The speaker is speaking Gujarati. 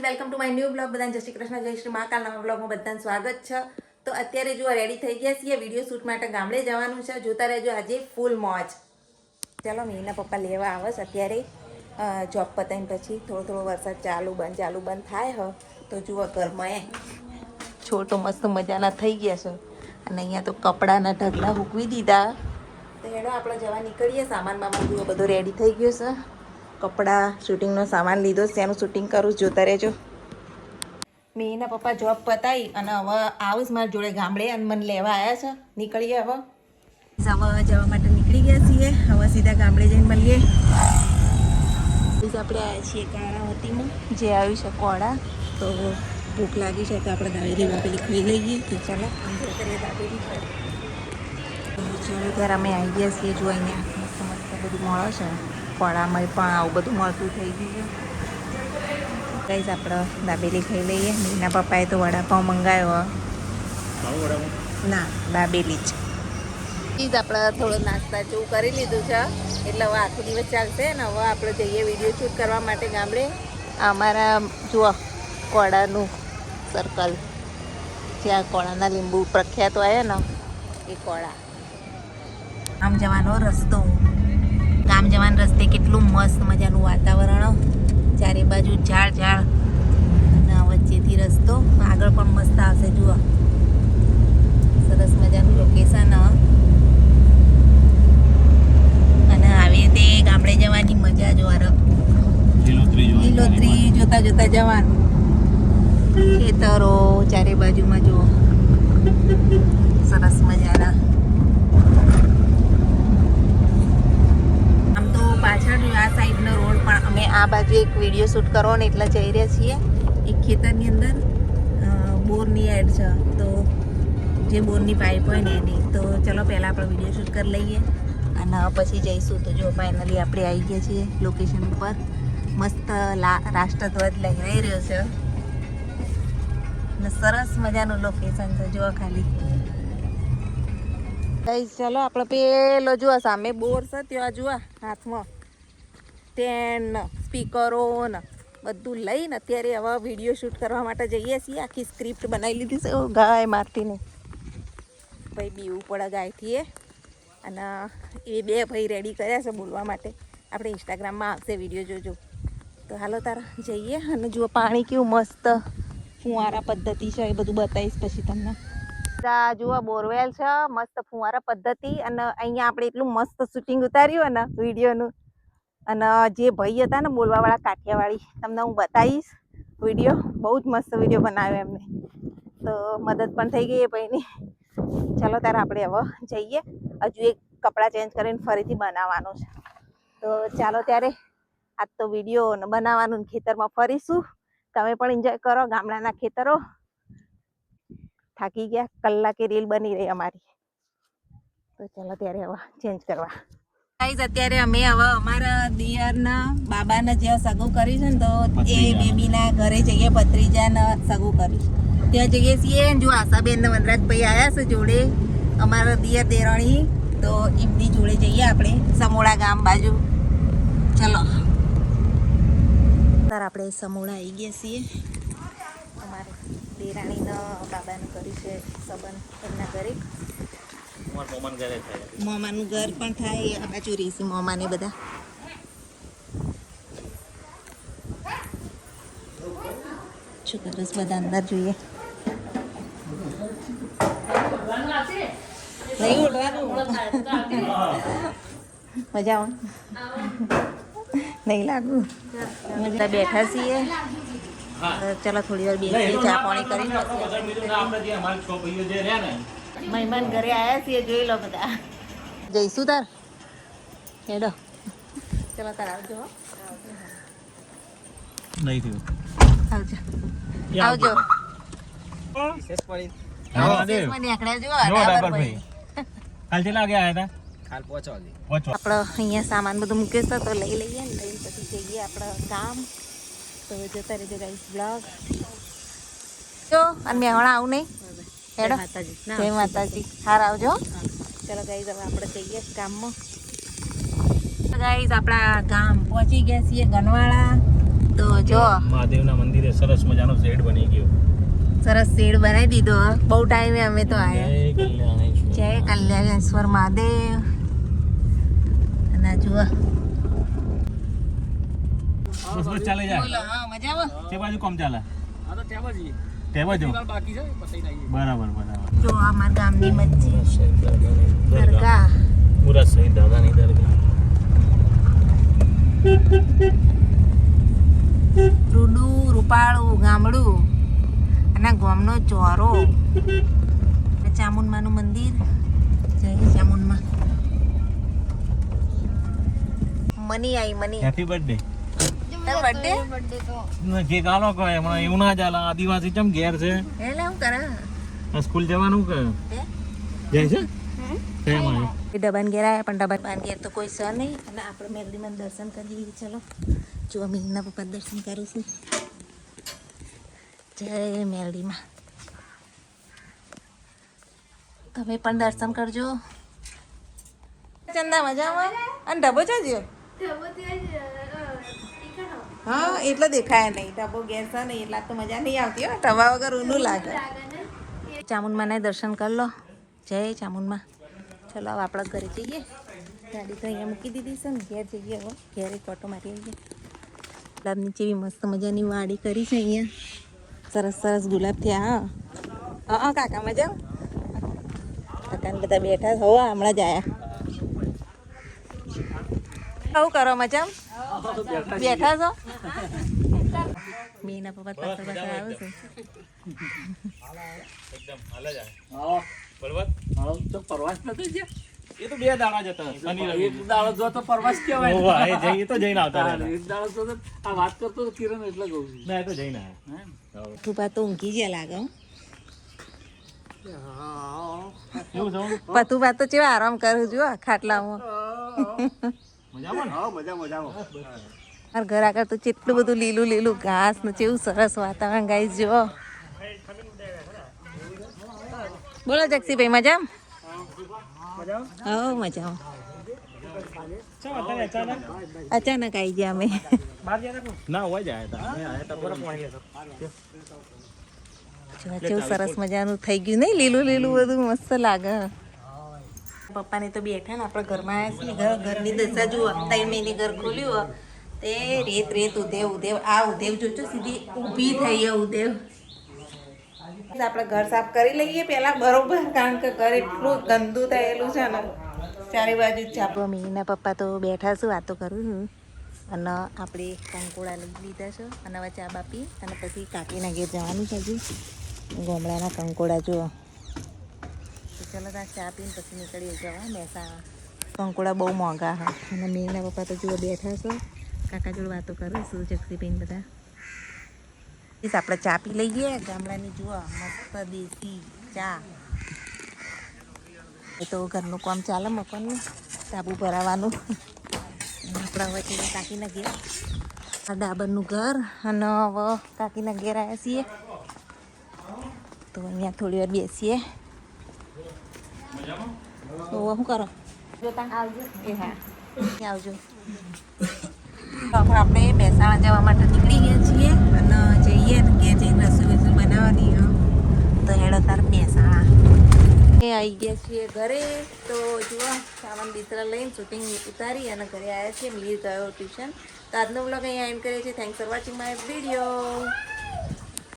Welcome to my new blog. બધાને જય શ્રી કૃષ્ણ, જય શ્રી મહાકાલ. નવા બ્લોગમાં બધાનું સ્વાગત છે. તો અત્યારે જો રેડી થઈ ગયા છીએ, વિડીયો શૂટ માટે ગામડે જવાનું છે. જોતા રહેજો, આજે ફૂલ મોજ. ચાલો મીના પપ્પા લેવા આવે છે અત્યારે જોબ પતાવીને પછી. થોડો થોડો વરસાદ ચાલુ બંધ થાય હ તો જુઓ ઘરમાં છોટો મસ્ત મજાના થઈ ગયા છે. અને અહીંયા તો કપડાના ઢગલા મૂકવી દીધા. તો હેડો આપણે જવા નીકળીએ. સામાન બામાન જુઓ બધો રેડી થઈ ગયો છે. કપડાં શૂટિંગનો સામાન લીધો છે, એનું શૂટિંગ કરું. જોતા રહેજો. મેં પપ્પા જોબ પતાવી અને હવે આવું જ મારી જોડે ગામડે અને મને લેવા આવ્યા છે. નીકળીએ હવે જવા માટે નીકળી ગયા છીએ. હવે સીધા ગામડે જઈને મળીએ. આપણે આવ્યા છીએ કારાવતીમાં, જે આવ્યું છે કોડા. તો ભૂખ લાગી છે તો આપણે દાબેલી ખાઈ લઈએ. તો ચાલો કરીએ દાબેલી. ચાલો ત્યારે અમે આવી ગયા છીએ. જો અહીંયા મસ્ત મસ્ત બધું મળે છે. કોડામાં પણ આવું બધું મળતું થઈ ગયું છે. ગાઈસ આપણે દાબેલી ખાઈ લઈએ. મીના પપ્પાએ તો વડાપાઉં મંગાવ્યો. ના, દાબેલી જ. પ્લીઝ આપણે થોડો નાસ્તા જેવું કરી લીધું છે એટલે હવે આખો દિવસ ચાલશે ને. હવે આપણે જઈએ વિડીયો શૂટ કરવા માટે ગામડે. અમારા જુઓ કોડાનું સર્કલ, જ્યાં કોડાના લીંબુ પ્રખ્યાત હોય ને એ કોડા. ગામ જવાનો રસ્તો. ગામ જવાના રસ્તે કેટલું મસ્ત મજાનું વાતાવરણ, ચારે બાજુ ઝાડ અને વચ્ચેથી રસ્તો. આગળ પણ મસ્ત આવશે. જુઓ સરસ મજાનું લોકેશન. અને આવી રીતે ગામડે જવાની મજા જોવાનો. લીલોતરી જોતા જોતા જવાનું. ખેતરો ચારે બાજુમાં જુઓ સરસ મજાના. પાછળ આ સાઈડનો રોડ પણ અમે આ બાજુ એક વિડીયો શૂટ કરો ને એટલે જઈ રહ્યા છીએ. એક ખેતરની અંદર બોરની એડ છે, તો જે બોરની પાઇપ હોય ને એની. તો ચલો પહેલાં આપણે વિડીયો શૂટ કરી લઈએ અને પછી જઈશું. તો જો ફાઇનલી આપણે આવી ગયા છીએ લોકેશન ઉપર. મસ્ત રાષ્ટ્રધ્વજ લહેરાઈ રહ્યો છે અને સરસ મજાનું લોકેશન છે. જો ખાલી ચલો આપણે પેલો જુઓ સામે બોર છે, ત્યાં જુઓ હાથમાં સ્ટેન્ડ, સ્પીકરો ને બધું લઈને અત્યારે હવે વિડીયો શૂટ કરવા માટે જઈએ છીએ. આખી સ્ક્રિપ્ટ બનાવી લીધી છે ગાય મારતીને. ભાઈ બીવું પડે ગાયથી એ. અને એ બે ભાઈ રેડી કર્યા છે બોલવા માટે. આપણે ઇન્સ્ટાગ્રામમાં આવશે વિડીયો, જોજો. તો હાલો તારા જઈએ. અને જુઓ પાણી કેવું મસ્ત ફુવારા પદ્ધતિ છે, એ બધું બતાવીશ પછી તમને. જુઓ બોરવેલ છે, મસ્ત ફુવારા પદ્ધતિ. અને અહીંયા આપણે એટલું મસ્ત શૂટિંગ ઉતાર્યું ને વિડીયોનું. અને જે ભાઈ હતા ને બોલવાવાળા કાઠિયાવાડી, તમને હું બતાવીશ વિડીયો. બહુ જ મસ્ત વિડીયો બનાવ્યો એમને. તો મદદ પણ થઈ ગઈ એ ભાઈની. ચાલો ત્યારે આપણે હવે જઈએ. હજુ એક કપડાં ચેન્જ કરીને ફરીથી બનાવવાનું છે. તો ચાલો ત્યારે આજ તો વિડીયો બનાવવાનું, ખેતરમાં ફરીશું. તમે પણ એન્જોય કરો ગામડાના ખેતરો. થાકી ગયા, કલાકે રીલ બની રહી અમારી. તો ચાલો ત્યારે હવે ચેન્જ કરવા. ગાઈઝ અત્યારે અમે હવે અમારા દિયરના બાબાને જ્યાં સગું કરી છે ને, તો એ બેબીના ઘરે જઈએ. ભત્રીજાને સગું કરી ત્યાં જઈએ છીએ. જો આશાબેન ને વનરાજભાઈ આવ્યા છે જોડે, અમારા દિયર દેરાણી. તો એમની જોડે જઈએ આપણે સમોડા ગામ બાજુ. ચલો તાર આપણે સમોડા આવી ગયા છીએ. અમારે દેરાણીના બાબાને કર્યું છે સંબંધ એમના ઘરે. મોમાનું ઘર પણ થાય આ બાજુ. રેસી મોમાને બધા છોકરસ બધા અંદર જોઈએ. નહીં ઉડવાનું મજા નહીં લાગુ. મજા બેઠા છીએ. ચલો થોડી વાર બેસીએ, ચા પાણી કરીને. મહેમાન ઘરે આવ્યા છીએ, જોઈ લો બધા. જઈશું તાર હેડો. ચલો તાર આવજો. આવજો આવજો. આપણે અહીંયા સામાન બધું મૂકે છે તો લઈ લઈએ ને. લઈને પછી જઈએ આપણે કામ. તો જતા રહેજો ગાઈસ બ્લોગ. જો અને મેહણા આવું નહીં. હેડો જય માતાજી. હાર આવજો. ચલો ગાઈસ હવે આપણે જઈએ કામમાં. ગાઈસ આપણા ગામ પહોંચી ગયા છીએ ગનવાળા. તો જો મહાદેવના મંદિરે સરસ મજાનો શેડ બની ગયો. સરસ શેડ બનાવી દીધો. બહુ ટાઈમે અમે તો આવ્યા. જય કલ્યાણેશ્વર. જય કલ્યાણેશ્વર મહાદેવ. અને આ જુઓ બસ બસ ચાલે જાય. બોલો હા મજામાં. તે બાજુ કોમ ચાલે? આ તો ત્યાં જ તેવા જો. બાકી છે પછી નહીં. બરાબર બરાબર. જો અમારા ગામની મસ્જિદ શહીદ દાદાની દરગાહ. મુરાદ શહીદ દાદાની દરગાહ. રૂડું રૂપાળું ગામડું અને ગામનો ચોરો. ચામુંડમાનું મંદિર. જય ચામુંડમાં. મની આવી મની. Happy birthday. તારો બર્થડે કે ગાલો કહે હમણાં એવું ના ચાલે. આદિવાસી ચમ ઘેર છે. એટલે હું કરે સ્કૂલ જવાનું કે જાય છે કેમ આવે? એ ડબાન ઘેર આવ્યા પણ ડબાન ઘેર તો કોઈ છે નહીં. અને આપણે મેલડીમાં દર્શન કરી લઈએ. ચલો જો મીના પપ્પા દર્શન કરું છું. જય મેલડીમાં. તમે પણ દર્શન કરજો. ચંદા મજામાં. અને ડબ્બો ચાલ્યો. હા એટલે દેખાય નહીં. ડબ્બો ગેસ છે નહીં એટલે તો મજા નહીં આવતી હો. ડબ્બા વગર ઊંધું લાગે. ચામુંડમાને દર્શન કરી લો. જય ચામુંડમાં. ચલો હવે આપણે ઘરે જઈએ. ગાડી તો અહીંયા મૂકી દીધી છે ને ઘેર જઈએ. હવે ઘેર એક ઓટો મારી આવીએ. ગુલાબની જેવી મસ્ત મજાની વાડી કરી છે અહીંયા. સરસ સરસ ગુલાબ થયા. હા હા કાકા મજા. કાકાને બધા બેઠા હો હમણાં જ આવ્યા. શું કરો મજા બેઠા છો? મીના પપ્પા પાછળ પાછળ આવે છે. એકદમ હાલે જાય. હા બરોબર. હા તો પરવાસ નતો જે એ તો બે દાડા જતા શનિ રવિ. એક દાડો જો તો પરવાસ કહેવાય. ઓવા એ જઈ તો જઈને આવતા હા, રહ્યા. એક દાડો જો તો આ વાત કરતો તો કિરણ એટલે કહું છું. ના એ તો જઈને આવ્યા. હે? પપ્પા તો ઊંઘી ગયા લાગે હો. એવું છે? પતુબા તો કેવા આરામ કરું છું હો, ખાટલામાં. મજામાં ને? હા મજા મજામાં. મારા ઘર આગળ તો કેટલું બધું લીલું લીલું ઘાસ ને કેવું સરસ વાતાવરણ ગાઈસ જુઓ. બોલો જક્ષીભાઈ મજામાં? હો મજામાં. ચાલ અત્યારે અચાનક અચાનક આવી ગયા અમે. બહાર ગયા તા? ના હોય જાય તા. અમે આયા તા બરફ વાળી હતા. જો કેવું સરસ મજાનું થઈ ગયું નહીં લીલું લીલું બધું મસ્ત લાગે. પપ્પાને તો બેઠા ને આપણે ઘરમાં આવ્યા છીએ. ઘરની દશા જુઓ. 3 મહિને ઘર ખોલ્યું હો. તે રેત રેત ઉધેવ ઉધેવ. આ ઉધેવ જોજો સીધી ઊભી થઈ ઉધેવ. આપણે ઘર સાફ કરી લઈએ પહેલા બરોબર. કારણ કે ઘર એટલું ગંદુ થયેલું છે ને ચારે બાજુ ચાપો. મીના પપ્પા તો બેઠા છું વાતો કરું છું. અને આપણે કંકોડા લઈ લીધા છે. અને હવે ચા બાપી અને પછી કાકીના ઘેર જવાનું છે. હજુ ગામડાના કંકોડા જુઓ. તો ચલો ત્યાં ચા પીને પછી નીકળીએ જવા મહેસાણા. કંકોડા બહુ મોંઘા હા. અને મીના પપ્પા તો જુઓ બેઠા છો. કાકા જોડે વાતો કરું છું જક્ષીબેન બધા. આપણે ચા પી લઈએ ગામડાની. જુઓ મસ્ત દેશી ચા. એ તો ઘરનું કામ ચાલે મકાનનું સાબુ ભરાવાનું. આપણે હવે છે કાકીના ઘેર. આ ડાબરનું ઘર. અને હવે કાકીના ઘેર આવ્યા છીએ તો અહીંયા થોડી વાર બેસીએ. તો શું કરો? આવજો. એ હા આવજો. આપણે મહેસાણા જવા માટે નીકળી ગયા છીએ. અને જઈએ ને ઘેર જઈને રસોઈ વસોઈ બનાવવાની. તો હેડો તાર મહેસાણા આવી ગયા છીએ ઘરે. તો જુઓ સામાન બિસ્તરા લઈને શૂટિંગ ઉતારી અને ઘરે આવ્યા છીએ. મીર ગયો ટ્યુશન. તો આજનો વ્લોગ અહીંયા એન્ડ કરીએ છીએ. Thanks for watching my video.